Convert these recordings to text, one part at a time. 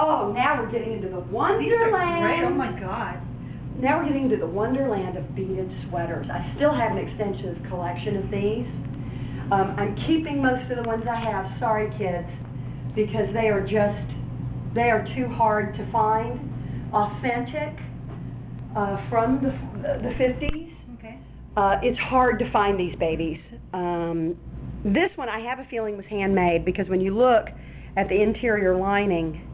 Oh, now we're getting into the wonderland. These are great. Oh my God. Now we're getting into the wonderland of beaded sweaters. I still have an extensive collection of these. I'm keeping most of the ones I have, sorry kids, because they are too hard to find. Authentic, from the 50s. Okay. It's hard to find these babies. This one I have a feeling was handmade because when you look at the interior lining,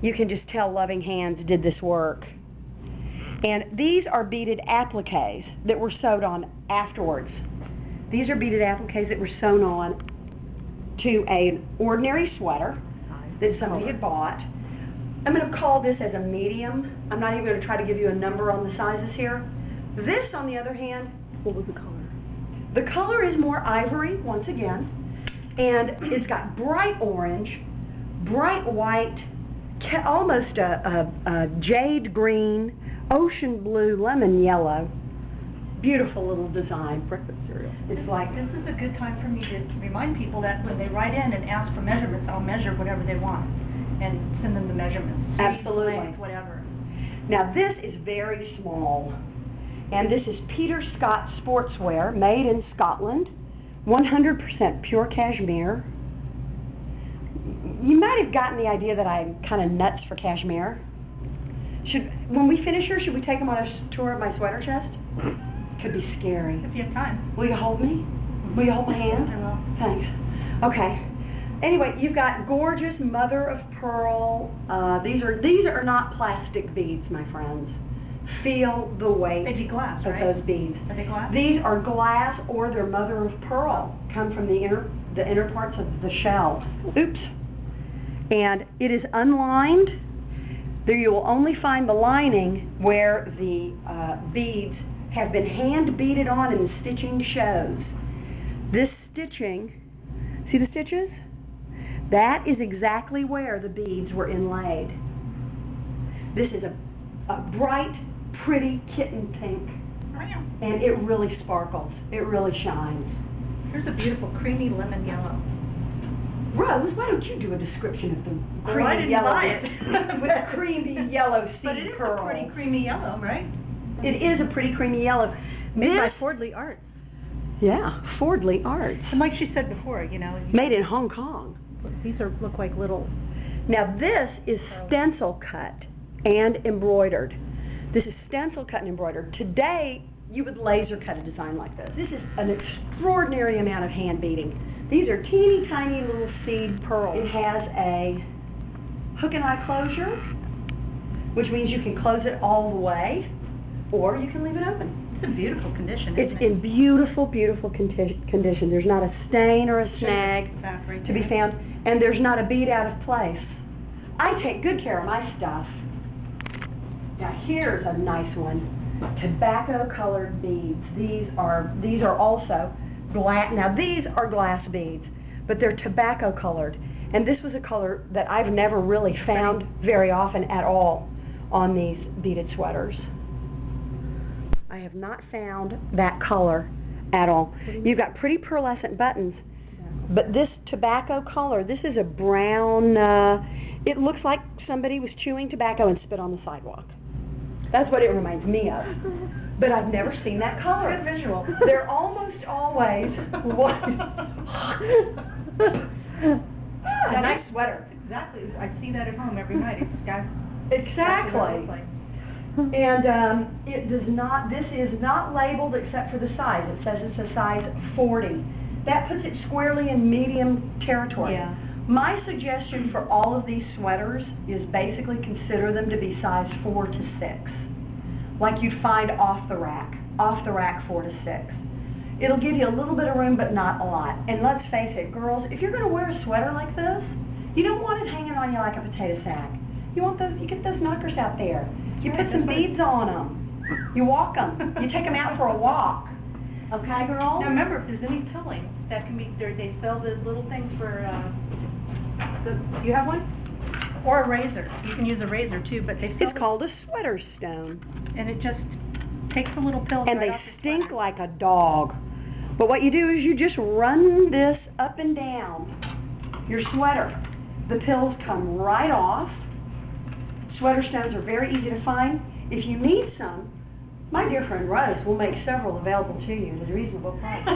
you can just tell loving hands did this work. And these are beaded appliques that were sewed on afterwards. These are beaded appliques that were sewn on to an ordinary sweater that somebody had bought. I'm going to call this as a medium. I'm not even going to try to give you a number on the sizes here. This, on the other hand, what was the color? The color is more ivory, once again, and it's got bright orange, bright white, almost a jade green, ocean blue, lemon yellow. Beautiful little design. Breakfast cereal. It's like, this is a good time for me to remind people that when they write in and ask for measurements, I'll measure whatever they want and send them the measurements. Absolutely. Length, whatever. Now this is very small, and this is Peter Scott Sportswear, made in Scotland, 100% pure cashmere. You might have gotten the idea that I'm kind of nuts for cashmere. When we finish here, should we take them on a tour of my sweater chest? Could be scary. If you have time. Will you hold me? Will you hold my hand? I will. Thanks. Okay. Anyway, you've got gorgeous mother of pearl. These are not plastic beads, my friends. Feel the weight They'd be glass, of right? those beads. Are they glass? These are glass, or they're mother of pearl. Come from the inner parts of the shell. Oops. And it is unlined. There you will only find the lining where the beads have been hand beaded on and the stitching shows. This stitching, see the stitches? That is exactly where the beads were inlaid. This is a bright, pretty kitten pink, and it really sparkles. It really shines. Here's a beautiful creamy lemon yellow. Rose, why don't you do a description of the Well, creamy I didn't yellow buy it. with the creamy yellow seed But it is pearls? a pretty creamy yellow, right? It is a pretty creamy yellow. Made by Fordley Arts. Yeah, Fordley Arts. And like she said before, you know. Made in Hong Kong. These look like little. Now this is stencil cut and embroidered. This is stencil cut and embroidered. Today, you would laser cut a design like this. This is an extraordinary amount of hand beading. These are teeny tiny little seed pearls. It has a hook and eye closure, which means you can close it all the way, or you can leave it open. It's in beautiful condition, It's isn't it? in beautiful, beautiful condition. There's not a stain or a snag Back right to be there. found, and there's not a bead out of place. I take good care of my stuff. Now here's a nice one. Tobacco colored beads. These are also glass. Now these are glass beads, but they're tobacco colored. And this was a color that I've never really found very often at all on these beaded sweaters. I have not found that color at all. You've got pretty pearlescent buttons, but this tobacco color, this is a brown, it looks like somebody was chewing tobacco and spit on the sidewalk. That's what it reminds me of. But I've never seen that color. Good visual. They're almost always white. A nice sweater. It's exactly. I see that at home every night. It's guys. Exactly. What it looks like. And it does not, this is not labeled except for the size. It says it's a size 40. That puts it squarely in medium territory. Yeah. My suggestion for all of these sweaters is basically consider them to be size 4 to 6. Like you'd find off the rack 4 to 6. It'll give you a little bit of room, but not a lot. And let's face it, girls, if you're going to wear a sweater like this, you don't want it hanging on you like a potato sack. You want those, you get those knockers out there. That's you right, put some that's beads on them. You walk them. You take them out for a walk. Okay, girls? Now remember, if there's any pilling, that can be. They sell the little things for. You have one? Or a razor. You can use a razor too, but they sell. It's called a sweater stone. And it just takes the little pills. And right they off the stink sweater. like a dog. But what you do is you just run this up and down your sweater. The pills come right off. Sweater stones are very easy to find. If you need some, my dear friend Rose will make several available to you at a reasonable price.